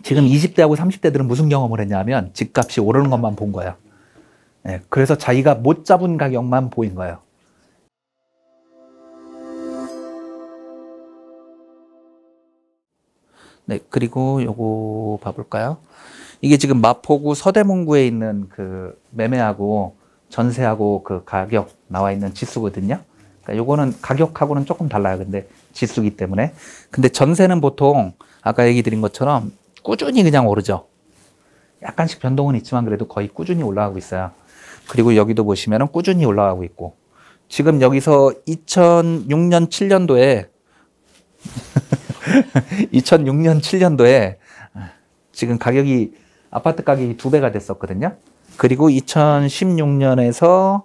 지금 20대하고 30대들은 무슨 경험을 했냐면 집값이 오르는 것만 본 거예요. 예, 그래서 자기가 못 잡은 가격만 보인 거예요. 네, 그리고 요거 봐볼까요? 이게 지금 마포구 서대문구에 있는 그 매매하고 전세하고 그 가격 나와 있는 지수거든요. 그러니까 요거는 가격하고는 조금 달라요. 근데 지수기 때문에. 근데 전세는 보통 아까 얘기 드린 것처럼 꾸준히 그냥 오르죠. 약간씩 변동은 있지만 그래도 거의 꾸준히 올라가고 있어요. 그리고 여기도 보시면은 꾸준히 올라가고 있고. 지금 여기서 2006년, 7년도에 2006년, 7년도에 지금 가격이 아파트 가격이 2배가 됐었거든요. 그리고 2016년에서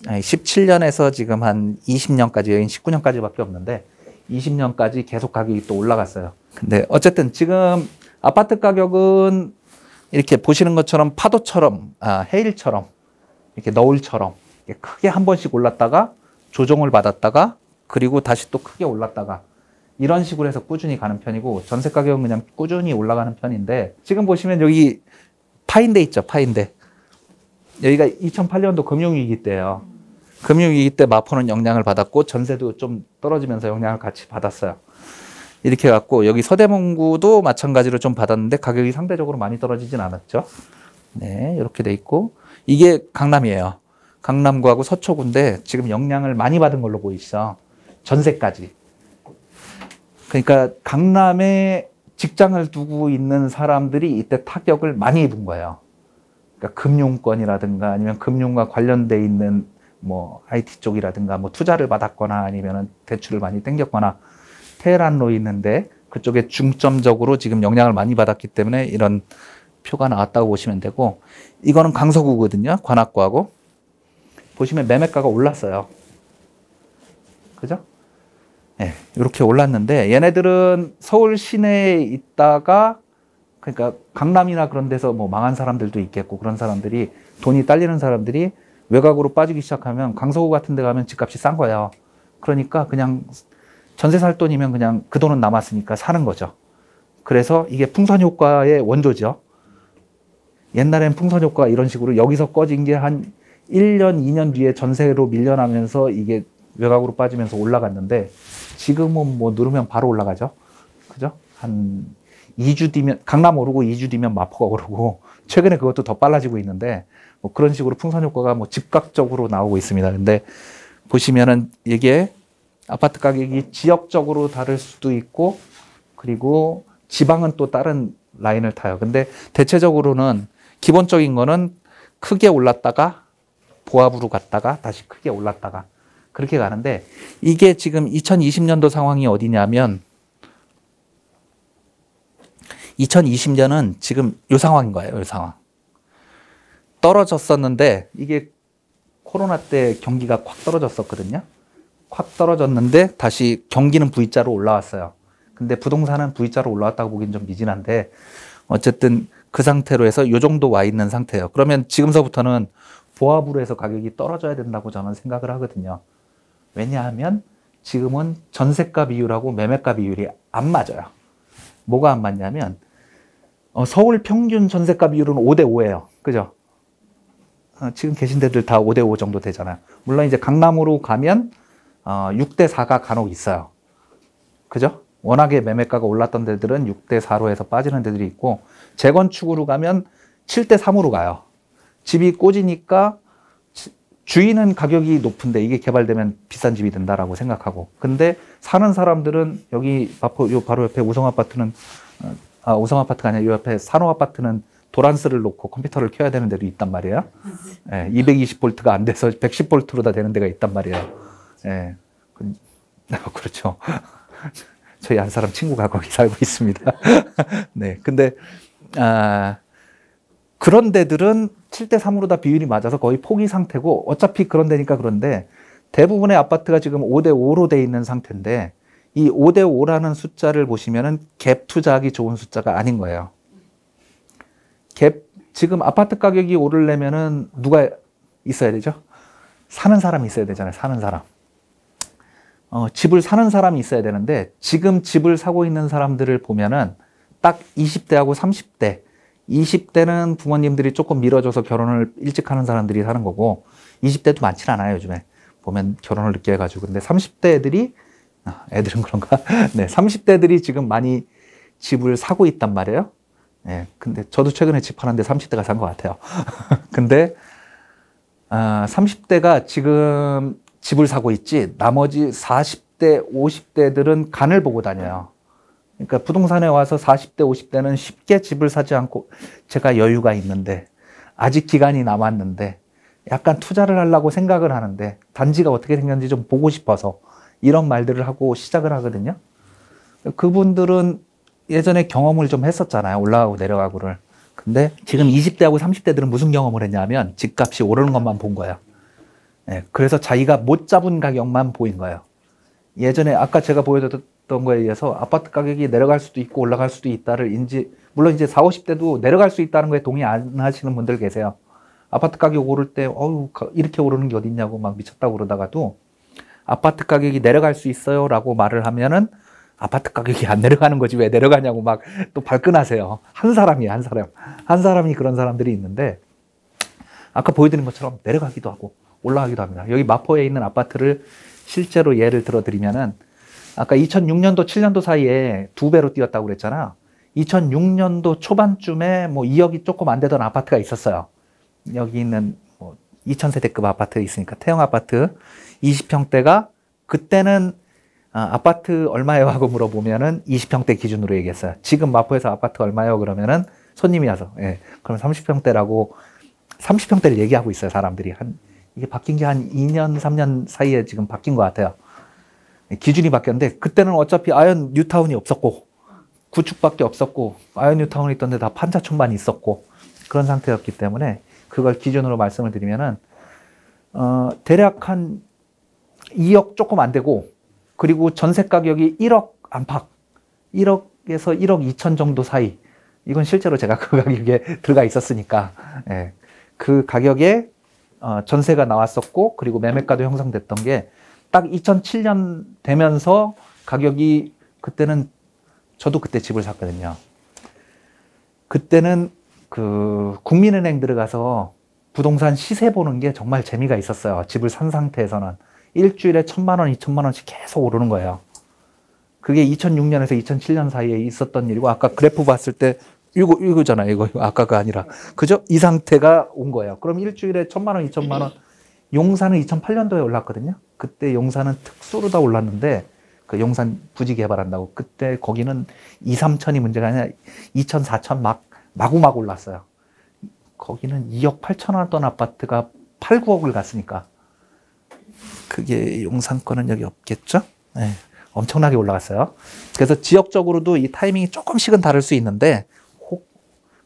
17년에서 지금 한 20년까지, 여긴 19년까지밖에 없는데 20년까지 계속 가격이 또 올라갔어요. 근데 어쨌든 지금 아파트 가격은 이렇게 보시는 것처럼 파도처럼, 해일처럼, 이렇게 너울처럼 이렇게 크게 한 번씩 올랐다가 조정을 받았다가 그리고 다시 또 크게 올랐다가 이런 식으로 해서 꾸준히 가는 편이고 전세 가격은 그냥 꾸준히 올라가는 편인데 지금 보시면 여기 파인대 있죠, 파인대. 여기가 2008년도 금융위기 때예요. 금융위기 때 마포는 영향을 받았고 전세도 좀 떨어지면서 영향을 같이 받았어요. 이렇게 해갖고 여기 서대문구도 마찬가지로 좀 받았는데 가격이 상대적으로 많이 떨어지진 않았죠. 네, 이렇게 돼 있고 이게 강남이에요. 강남구하고 서초구인데 지금 영향을 많이 받은 걸로 보이시죠. 전세까지. 그러니까 강남에 직장을 두고 있는 사람들이 이때 타격을 많이 입은 거예요. 그러니까 금융권이라든가 아니면 금융과 관련돼 있는 뭐 IT 쪽이라든가 뭐 투자를 받았거나 아니면 대출을 많이 땡겼거나 테헤란로 있는데 그쪽에 중점적으로 지금 영향을 많이 받았기 때문에 이런 표가 나왔다고 보시면 되고 이거는 강서구거든요. 관악구하고 보시면 매매가가 올랐어요. 그죠? 네, 이렇게 올랐는데 얘네들은 서울 시내에 있다가 그러니까 강남이나 그런 데서 뭐 망한 사람들도 있겠고 그런 사람들이 돈이 딸리는 사람들이 외곽으로 빠지기 시작하면 강서구 같은 데 가면 집값이 싼 거예요. 그러니까 그냥 전세 살 돈이면 그냥 그 돈은 남았으니까 사는 거죠. 그래서 이게 풍선 효과의 원조죠. 옛날엔 풍선 효과가 이런 식으로 여기서 꺼진 게 한 1년, 2년 뒤에 전세로 밀려나면서 이게 외곽으로 빠지면서 올라갔는데 지금은 뭐 누르면 바로 올라가죠. 그죠? 한 2주 뒤면 강남 오르고 2주 뒤면 마포가 오르고 최근에 그것도 더 빨라지고 있는데 뭐 그런 식으로 풍선 효과가 뭐 즉각적으로 나오고 있습니다. 근데 보시면은 이게 아파트 가격이 지역적으로 다를 수도 있고 그리고 지방은 또 다른 라인을 타요. 근데 대체적으로는 기본적인 거는 크게 올랐다가 보합으로 갔다가 다시 크게 올랐다가 그렇게 가는데 이게 지금 2020년도 상황이 어디냐면 2020년은 지금 이 상황인 거예요. 이 상황. 떨어졌었는데 이게 코로나 때 경기가 콱 떨어졌었거든요. 콱 떨어졌는데 다시 경기는 V자로 올라왔어요. 근데 부동산은 V자로 올라왔다고 보기엔 좀 미진한데 어쨌든 그 상태로 해서 이 정도 와 있는 상태예요. 그러면 지금서부터는 보합으로 해서 가격이 떨어져야 된다고 저는 생각을 하거든요. 왜냐하면 지금은 전세가 비율하고 매매가 비율이 안 맞아요. 뭐가 안 맞냐면 서울 평균 전세가 비율은 5대5예요. 그죠? 지금 계신 데들 다 5대5 정도 되잖아요. 물론 이제 강남으로 가면 6대4가 간혹 있어요. 그죠? 워낙에 매매가가 올랐던 데들은 6대4로 해서 빠지는 데들이 있고 재건축으로 가면 7대3으로 가요. 집이 꽂으니까 주인은 가격이 높은데 이게 개발되면 비싼 집이 된다라고 생각하고 근데 사는 사람들은 여기 마포 요 바로 옆에 우성아파트는 우성아파트가 아니라 요 옆에 산호아파트는 도란스를 놓고 컴퓨터를 켜야 되는 데도 있단 말이에요. 예, 220V가 안 돼서 110V로 다 되는 데가 있단 말이에요. 예, 그렇죠. 저희 한 사람 친구가 거기 살고 있습니다. 네, 근데 그런 데들은 7대3으로 다 비율이 맞아서 거의 포기 상태고 어차피 그런 데니까 그런데 대부분의 아파트가 지금 5대5로 돼 있는 상태인데 이 5대5라는 숫자를 보시면은 갭 투자하기 좋은 숫자가 아닌 거예요. 지금 아파트 가격이 오르려면은 누가 있어야 되죠? 사는 사람이 있어야 되잖아요. 사는 사람. 집을 사는 사람이 있어야 되는데 지금 집을 사고 있는 사람들을 보면은 딱 20대하고 30대. 20대는 부모님들이 조금 밀어줘서 결혼을 일찍 하는 사람들이 사는 거고 20대도 많진 않아요, 요즘에. 보면 결혼을 늦게 해가지고. 근데 30대 애들이, 애들은 그런가? 네, 30대들이 지금 많이 집을 사고 있단 말이에요. 네, 근데 저도 최근에 집 하는데 30대가 산 것 같아요. 근데 30대가 지금 집을 사고 있지 나머지 40대, 50대들은 간을 보고 다녀요. 그러니까 부동산에 와서 40대, 50대는 쉽게 집을 사지 않고 제가 여유가 있는데 아직 기간이 남았는데 약간 투자를 하려고 생각을 하는데 단지가 어떻게 생겼는지 좀 보고 싶어서 이런 말들을 하고 시작을 하거든요. 그분들은 예전에 경험을 좀 했었잖아요. 올라가고 내려가고를. 근데 지금 20대하고 30대들은 무슨 경험을 했냐면 집값이 오르는 것만 본 거예요. 네, 그래서 자기가 못 잡은 가격만 보인 거예요. 예전에 아까 제가 보여줬던 거에 의해서 아파트 가격이 내려갈 수도 있고 올라갈 수도 있다를 물론 이제 40, 50대도 내려갈 수 있다는 거에 동의 안 하시는 분들 계세요. 아파트 가격 오를 때 이렇게 오르는 게 어딨냐고 막 미쳤다고 그러다가도 아파트 가격이 내려갈 수 있어요 라고 말을 하면은 아파트 가격이 안 내려가는 거지 왜 내려가냐고 막 또 발끈하세요. 한 사람이에요, 한 사람. 한 사람이 그런 사람들이 있는데 아까 보여드린 것처럼 내려가기도 하고 올라가기도 합니다. 여기 마포에 있는 아파트를 실제로 예를 들어 드리면은 아까 2006년도, 7년도 사이에 2배로 뛰었다고 그랬잖아요. 2006년도 초반쯤에 뭐 2억이 조금 안 되던 아파트가 있었어요. 여기 있는 뭐 2000세대급 아파트 있으니까 태형 아파트 20평대가 그때는 아파트 얼마예요? 하고 물어보면은 20평대 기준으로 얘기했어요. 지금 마포에서 아파트 얼마예요? 그러면은 손님이 와서, 예, 그럼 30평대라고 30평대를 얘기하고 있어요, 사람들이. 이게 바뀐 게 한 2년, 3년 사이에 지금 바뀐 것 같아요. 기준이 바뀌었는데, 그때는 어차피 아현 뉴타운이 없었고, 구축밖에 없었고, 아현 뉴타운이 있던데 다 판자촌만 있었고, 그런 상태였기 때문에, 그걸 기준으로 말씀을 드리면은, 대략 한 2억 조금 안 되고, 그리고 전세 가격이 1억 안팎, 1억에서 1억 2천 정도 사이. 이건 실제로 제가 그 가격에 들어가 있었으니까, 예. 그 가격에 전세가 나왔었고, 그리고 매매가도 형성됐던 게 딱 2007년 되면서 가격이 그때는 저도 그때 집을 샀거든요. 그때는 그 국민은행 들어가서 부동산 시세 보는 게 정말 재미가 있었어요. 집을 산 상태에서는. 일주일에 1,000만 원, 2,000만 원씩 계속 오르는 거예요. 그게 2006년에서 2007년 사이에 있었던 일이고, 아까 그래프 봤을 때, 이거잖아요. 이거 아까가 아니라. 그죠? 이 상태가 온 거예요. 그럼 일주일에 1,000만 원, 2,000만 원. 용산은 2008년도에 올랐거든요. 그때 용산은 특수로 다 올랐는데, 그 용산 부지 개발한다고. 그때 거기는 2, 3천이 문제가 아니라 2천, 4천 마구마구 올랐어요. 거기는 2억 8천원 하던 아파트가 8, 9억을 갔으니까. 그게 용산 거는 여기 없겠죠? 네, 엄청나게 올라갔어요. 그래서 지역적으로도 이 타이밍이 조금씩은 다를 수 있는데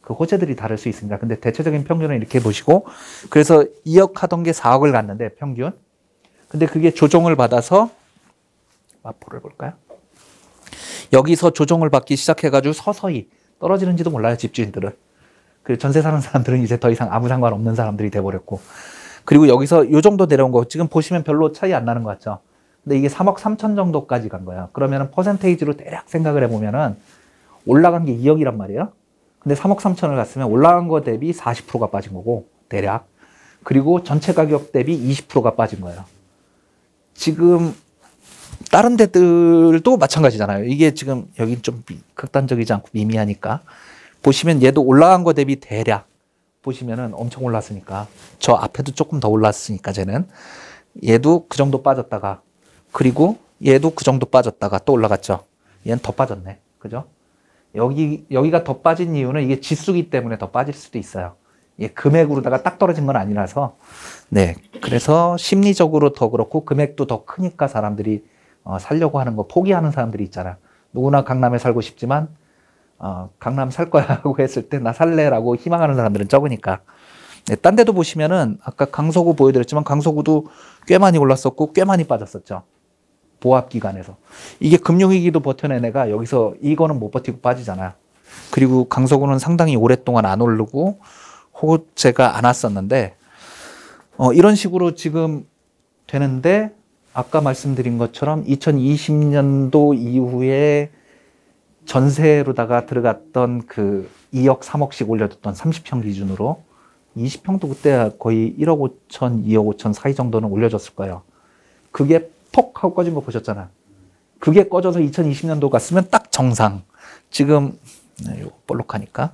그 호재들이 다를 수 있습니다. 근데 대체적인 평균은 이렇게 보시고 그래서 2억 하던 게 4억을 갔는데 평균. 근데 그게 조정을 받아서 마포를 볼까요? 여기서 조정을 받기 시작해가지고 서서히 떨어지는지도 몰라요, 집주인들은. 그 전세 사는 사람들은 이제 더 이상 아무 상관없는 사람들이 돼버렸고. 그리고 여기서 요 정도 내려온 거 지금 보시면 별로 차이 안 나는 것 같죠. 근데 이게 3억 3천 정도까지 간 거예요. 그러면은 퍼센테이지로 대략 생각을 해보면은 올라간 게 2억이란 말이에요. 근데 3억 3천을 갔으면 올라간 거 대비 40%가 빠진 거고 대략. 그리고 전체 가격 대비 20%가 빠진 거예요. 지금 다른 데들도 마찬가지잖아요. 이게 지금 여기 좀 극단적이지 않고 미미하니까 보시면 얘도 올라간 거 대비 대략 보시면은 엄청 올랐으니까 저 앞에도 조금 더 올랐으니까 쟤는 얘도 그 정도 빠졌다가 그리고 얘도 그 정도 빠졌다가 또 올라갔죠. 얘는 더 빠졌네. 그죠? 여기가 더 빠진 이유는 이게 지수기 때문에 더 빠질 수도 있어요. 예, 금액으로다가 딱 떨어진 건 아니라서. 네. 그래서 심리적으로 더 그렇고 금액도 더 크니까 사람들이 살려고 하는 거 포기하는 사람들이 있잖아. 누구나 강남에 살고 싶지만 강남 살 거야 하고 했을 때 나 살래라고 희망하는 사람들은 적으니까. 네, 딴 데도 보시면은 아까 강서구 보여드렸지만 강서구도 꽤 많이 올랐었고 꽤 많이 빠졌었죠. 보합기간에서. 이게 금융위기도 버텨낸 애가 여기서 이거는 못 버티고 빠지잖아요. 그리고 강서구는 상당히 오랫동안 안 오르고 호재가 안 왔었는데 이런 식으로 지금 되는데 아까 말씀드린 것처럼 2020년도 이후에 전세로다가 들어갔던 그 2억, 3억씩 올려줬던 30평 기준으로 20평도 그때 거의 1억 5천, 2억 5천 사이 정도는 올려줬을 거예요. 그게 폭 하고 꺼진 거 보셨잖아요. 그게 꺼져서 2020년도 갔으면 딱 정상. 지금 이거 볼록하니까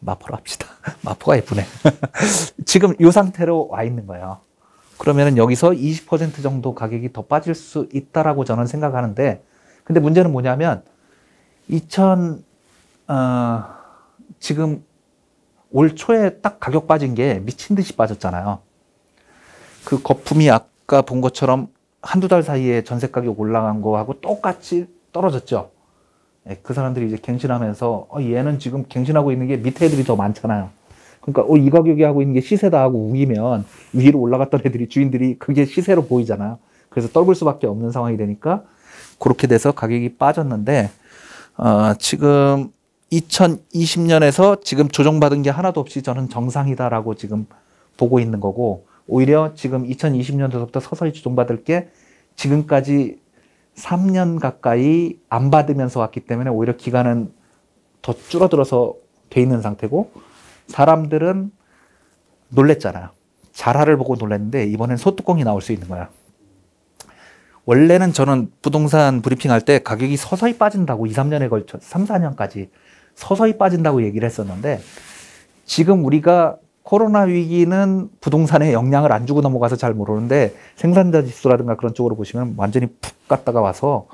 마포로 합시다. 마포가 예쁘네. 지금 이 상태로 와 있는 거예요. 그러면은 여기서 20% 정도 가격이 더 빠질 수 있다라고 저는 생각하는데, 근데 문제는 뭐냐면 지금 올 초에 딱 가격 빠진 게 미친 듯이 빠졌잖아요. 그 거품이 아까 본 것처럼 한두 달 사이에 전세 가격 올라간 거하고 똑같이 떨어졌죠. 그 사람들이 이제 갱신하면서 얘는 지금 갱신하고 있는 게 밑에 애들이 더 많잖아요. 그러니까 이 가격에 하고 있는 게 시세다 하고 우기면 위로 올라갔던 애들이 주인들이 그게 시세로 보이잖아요. 그래서 떨굴 수밖에 없는 상황이 되니까 그렇게 돼서 가격이 빠졌는데 지금 2020년에서 지금 조정받은 게 하나도 없이 저는 정상이다라고 지금 보고 있는 거고, 오히려 지금 2020년도부터 서서히 조정받을 게 지금까지 3년 가까이 안 받으면서 왔기 때문에 오히려 기간은 더 줄어들어서 돼 있는 상태고, 사람들은 놀랬잖아요. 자라를 보고 놀랐는데 이번엔 소뚜껑이 나올 수 있는 거야. 원래는 저는 부동산 브리핑 할 때 가격이 서서히 빠진다고 2, 3년에 걸쳐 3, 4년까지 서서히 빠진다고 얘기를 했었는데, 지금 우리가 코로나 위기는 부동산에 영향을 안 주고 넘어가서 잘 모르는데 생산자 지수라든가 그런 쪽으로 보시면 완전히 푹 갔다가 와서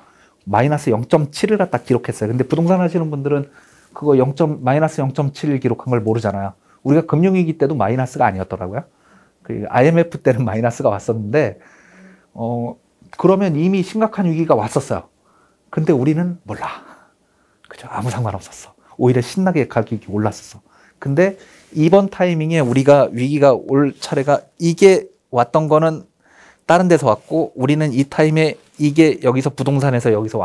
마이너스 0.7을 갖다 기록했어요. 근데 부동산 하시는 분들은 그거 마이너스 0.7 기록한 걸 모르잖아요. 우리가 금융위기 때도 마이너스가 아니었더라고요. 그 IMF 때는 마이너스가 왔었는데, 그러면 이미 심각한 위기가 왔었어요. 근데 우리는 몰라. 그죠? 아무 상관없었어. 오히려 신나게 가격이 올랐었어. 근데 이번 타이밍에 우리가 위기가 올 차례가 이게 왔던 거는 다른 데서 왔고, 우리는 이 타임에 이게 여기서 부동산에서 여기서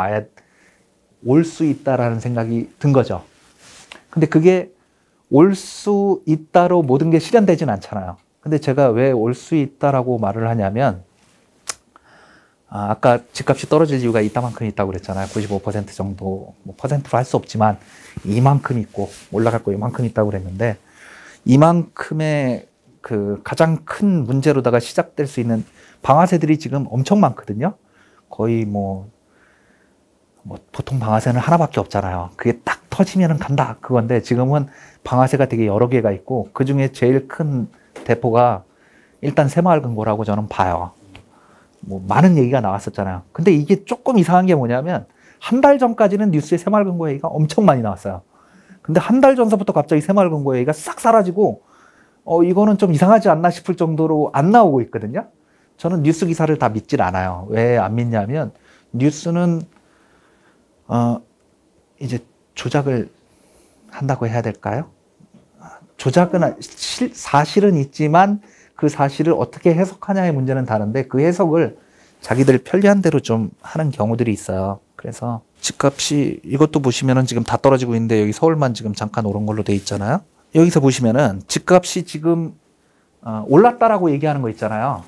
올 수 있다라는 생각이 든 거죠. 근데 그게 올 수 있다로 모든 게 실현되진 않잖아요. 근데 제가 왜 올 수 있다라고 말을 하냐면, 아까 집값이 떨어질 이유가 이따만큼 있다고 그랬잖아요. 95% 정도, 뭐 퍼센트로 할 수 없지만 이만큼 있고 올라갈 거 이만큼 있다고 그랬는데, 이만큼의 그 가장 큰 문제로다가 시작될 수 있는 방아쇠들이 지금 엄청 많거든요. 거의 뭐 보통 방아쇠는 하나밖에 없잖아요. 그게 딱 터지면은 간다 그건데, 지금은 방아쇠가 되게 여러 개가 있고 그 중에 제일 큰 대포가 일단 새마을금고라고 저는 봐요. 뭐 많은 얘기가 나왔었잖아요. 근데 이게 조금 이상한 게 뭐냐면, 한 달 전까지는 뉴스에 새마을금고 얘기가 엄청 많이 나왔어요. 근데 한 달 전서부터 갑자기 새마을금고 얘기가 싹 사라지고 이거는 좀 이상하지 않나 싶을 정도로 안 나오고 있거든요. 저는 뉴스 기사를 다 믿질 않아요. 왜 안 믿냐면, 뉴스는 이제 조작을 한다고 해야 될까요? 조작은 사실은 있지만 그 사실을 어떻게 해석하냐의 문제는 다른데, 그 해석을 자기들 편리한 대로 좀 하는 경우들이 있어요. 그래서 집값이 이것도 보시면은 지금 다 떨어지고 있는데, 여기 서울만 지금 잠깐 오른 걸로 돼 있잖아요. 여기서 보시면은 집값이 지금 올랐다라고 얘기하는 거 있잖아요.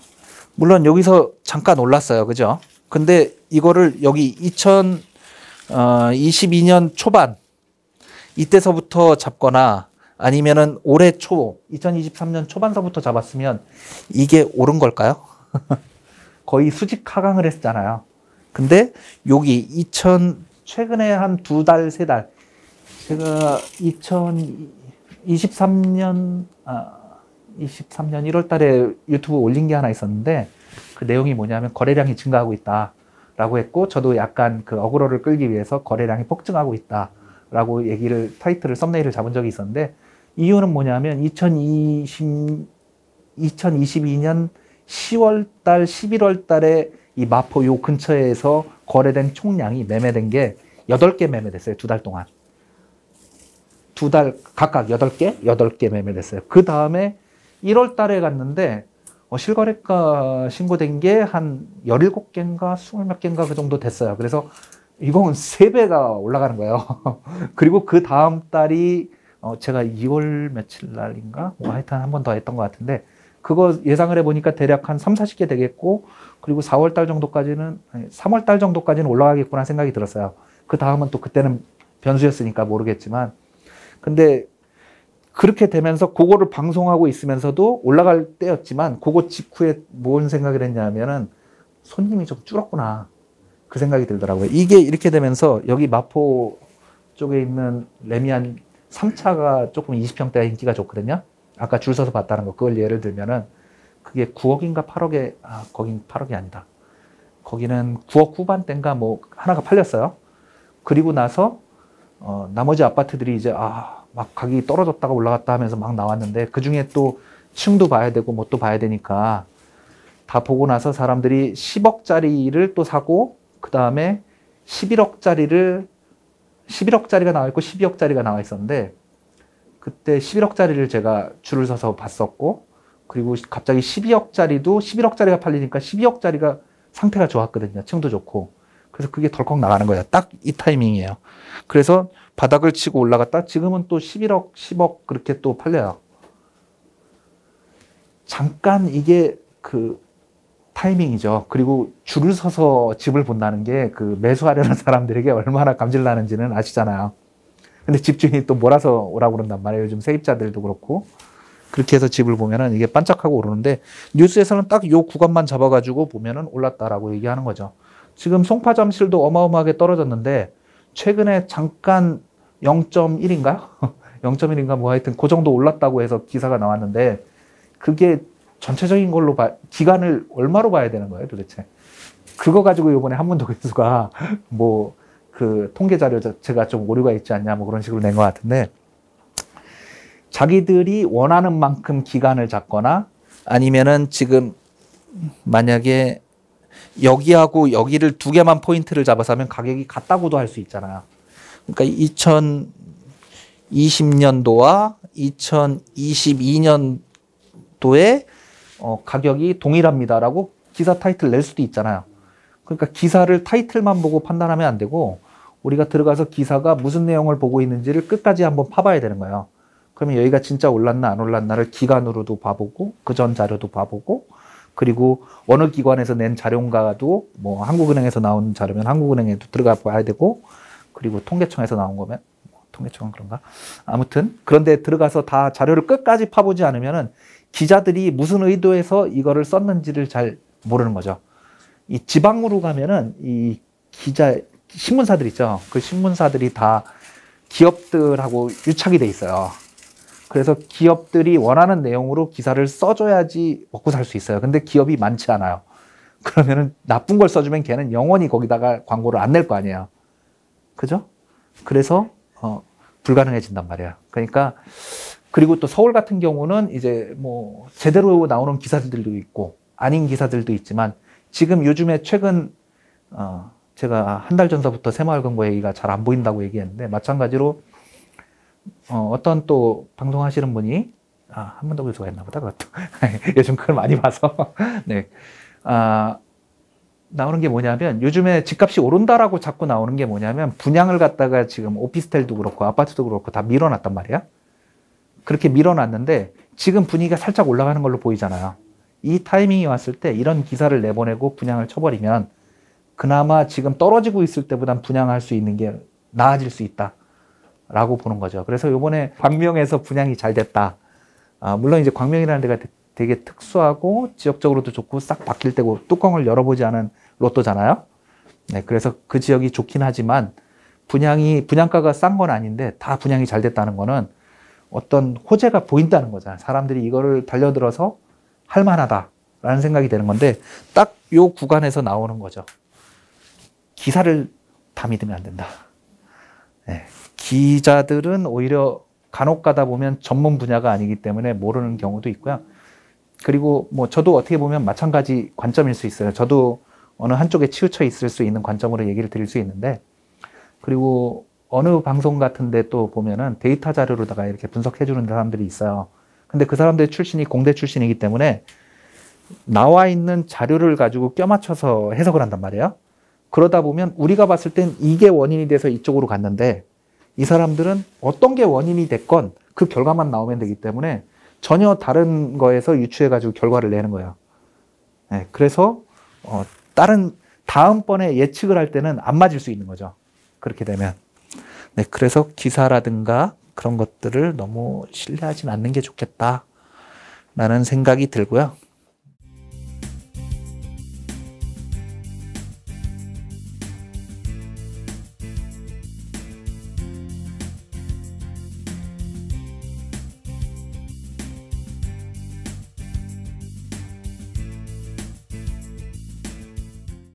물론 여기서 잠깐 올랐어요. 그죠? 근데 이거를 여기 2022년 초반 이때서부터 잡거나 아니면은 올해 초 2023년 초반서부터 잡았으면 이게 오른 걸까요? 거의 수직 하강을 했잖아요. 근데 여기 최근에 한 2달, 3달, 제가 2023년 1월 달에 유튜브 올린 게 하나 있었는데, 그 내용이 뭐냐면 거래량이 증가하고 있다라고 했고, 저도 약간 그 어그로를 끌기 위해서 거래량이 폭증하고 있다라고 타이틀을 썸네일을 잡은 적이 있었는데, 이유는 뭐냐면 2022년 10월 달, 11월 달에 이 마포 요 근처에서 거래된 총량이 매매된 게 8개 매매됐어요. 2달 동안. 2달 각각 8개 매매됐어요. 그 다음에 1월 달에 갔는데 실거래가 신고된 게 한 17개인가 20몇 개인가 그 정도 됐어요. 그래서 이건 3배가 올라가는 거예요. 그리고 그 다음 달이 제가 2월 며칠 날인가 뭐 하여튼 한 번 더 했던 것 같은데, 그거 예상을 해보니까 대략 한 3, 40개 되겠고, 그리고 3월 달 정도까지는 올라가겠구나 생각이 들었어요. 그 다음은 또 그때는 변수였으니까 모르겠지만. 근데 그렇게 되면서 그거를 방송하고 있으면서도 올라갈 때였지만 그거 직후에 뭔 생각을 했냐면은 손님이 좀 줄었구나. 그 생각이 들더라고요. 이게 이렇게 되면서 여기 마포 쪽에 있는 레미안 3차가 조금 20평대가 인기가 좋거든요. 아까 줄 서서 봤다는 거. 그걸 예를 들면은 그게 9억인가 8억에, 거긴 8억이 아니다. 거기는 9억 후반대인가 뭐 하나가 팔렸어요. 그리고 나서, 나머지 아파트들이 이제, 막 가격이 떨어졌다가 올라갔다 하면서 막 나왔는데 그 중에 또 층도 봐야 되고 뭣도 봐야 되니까 다 보고 나서 사람들이 10억짜리를 또 사고 그 다음에 11억짜리가 나와 있고 12억짜리가 나와 있었는데 그때 11억짜리를 제가 줄을 서서 봤었고 그리고 갑자기 12억짜리도 11억짜리가 팔리니까 12억짜리가 상태가 좋았거든요. 층도 좋고. 그래서 그게 덜컥 나가는 거예요. 딱 이 타이밍이에요. 그래서 바닥을 치고 올라갔다 지금은 또 11억, 10억 그렇게 또 팔려요. 잠깐 이게 그 타이밍이죠. 그리고 줄을 서서 집을 본다는 게 그 매수하려는 사람들에게 얼마나 감질나는지는 아시잖아요. 근데 집주인이 또 몰아서 오라고 그런단 말이에요. 요즘 세입자들도 그렇고. 그렇게 해서 집을 보면은 이게 반짝하고 오르는데 뉴스에서는 딱 요 구간만 잡아가지고 보면은 올랐다라고 얘기하는 거죠. 지금 송파 잠실도 어마어마하게 떨어졌는데 최근에 잠깐 0.1인가? 0.1인가 뭐 하여튼 그 정도 올랐다고 해서 기사가 나왔는데 그게 전체적인 걸로 기간을 얼마로 봐야 되는 거예요 도대체? 그거 가지고 이번에 한문도 교수가 뭐 그 통계 자료 자체가 좀 오류가 있지 않냐 뭐 그런 식으로 낸 것 같은데 자기들이 원하는 만큼 기간을 잡거나 아니면은 지금 만약에 여기하고 여기를 두 개만 포인트를 잡아서 하면 가격이 같다고도 할 수 있잖아요. 그러니까 2020년도와 2022년도에 가격이 동일합니다라고 기사 타이틀 낼 수도 있잖아요. 그러니까 기사를 타이틀만 보고 판단하면 안 되고 우리가 들어가서 기사가 무슨 내용을 보고 있는지를 끝까지 한번 파봐야 되는 거예요. 그러면 여기가 진짜 올랐나 안 올랐나를 기간으로도 봐보고 그 전 자료도 봐보고 그리고 어느 기관에서 낸 자료인가도 뭐 한국은행에서 나온 자료면 한국은행에도 들어가 봐야 되고 그리고 통계청에서 나온 거면 통계청은 그런가? 아무튼 그런데 들어가서 다 자료를 끝까지 파보지 않으면은 기자들이 무슨 의도에서 이거를 썼는지를 잘 모르는 거죠. 이 지방으로 가면은 이 신문사들 있죠. 그 신문사들이 다 기업들하고 유착이 돼 있어요. 그래서 기업들이 원하는 내용으로 기사를 써줘야지 먹고 살 수 있어요. 근데 기업이 많지 않아요. 그러면은 나쁜 걸 써주면 걔는 영원히 거기다가 광고를 안 낼 거 아니에요. 그죠? 그래서 불가능해진단 말이에요. 그러니까 그리고 또 서울 같은 경우는 이제 뭐 제대로 나오는 기사들도 있고 아닌 기사들도 있지만 지금 요즘에 최근 제가 한 달 전서부터 새마을금고 얘기가 잘 안 보인다고 얘기했는데 마찬가지로 어떤 또 방송하시는 분이 한문도 교수가 했나 보다 그것도 요즘 그걸 많이 봐서 네. 나오는 게 뭐냐면 요즘에 집값이 오른다라고 자꾸 나오는 게 뭐냐면 분양을 갖다가 지금 오피스텔도 그렇고 아파트도 그렇고 다 밀어놨단 말이야. 그렇게 밀어놨는데 지금 분위기가 살짝 올라가는 걸로 보이잖아요. 이 타이밍이 왔을 때 이런 기사를 내보내고 분양을 쳐버리면 그나마 지금 떨어지고 있을 때보단 분양할 수 있는 게 나아질 수 있다라고 보는 거죠. 그래서 이번에 광명에서 분양이 잘 됐다. 물론 이제 광명이라는 데가 되게 특수하고 지역적으로도 좋고 싹 바뀔 때고 뚜껑을 열어보지 않은 로또잖아요. 네, 그래서 그 지역이 좋긴 하지만 분양가가 싼 건 아닌데 다 분양이 잘 됐다는 거는 어떤 호재가 보인다는 거잖아요. 사람들이 이거를 달려들어서 할 만하다라는 생각이 되는 건데 딱 요 구간에서 나오는 거죠. 기사를 다 믿으면 안 된다. 네, 기자들은 오히려 간혹 가다 보면 전문 분야가 아니기 때문에 모르는 경우도 있고요. 그리고 뭐 저도 어떻게 보면 마찬가지 관점일 수 있어요. 저도 어느 한쪽에 치우쳐 있을 수 있는 관점으로 얘기를 드릴 수 있는데 그리고 어느 방송 같은데 또 보면은 데이터 자료로다가 이렇게 분석해 주는 사람들이 있어요. 근데 그 사람들 출신이 공대 출신이기 때문에 나와 있는 자료를 가지고 껴맞춰서 해석을 한단 말이에요. 그러다 보면 우리가 봤을 땐 이게 원인이 돼서 이쪽으로 갔는데 이 사람들은 어떤 게 원인이 됐건 그 결과만 나오면 되기 때문에 전혀 다른 거에서 유추해가지고 결과를 내는 거예요. 네, 그래서 다음번에 예측을 할 때는 안 맞을 수 있는 거죠. 그렇게 되면. 네, 그래서 기사라든가 그런 것들을 너무 신뢰하진 않는 게 좋겠다라는 생각이 들고요.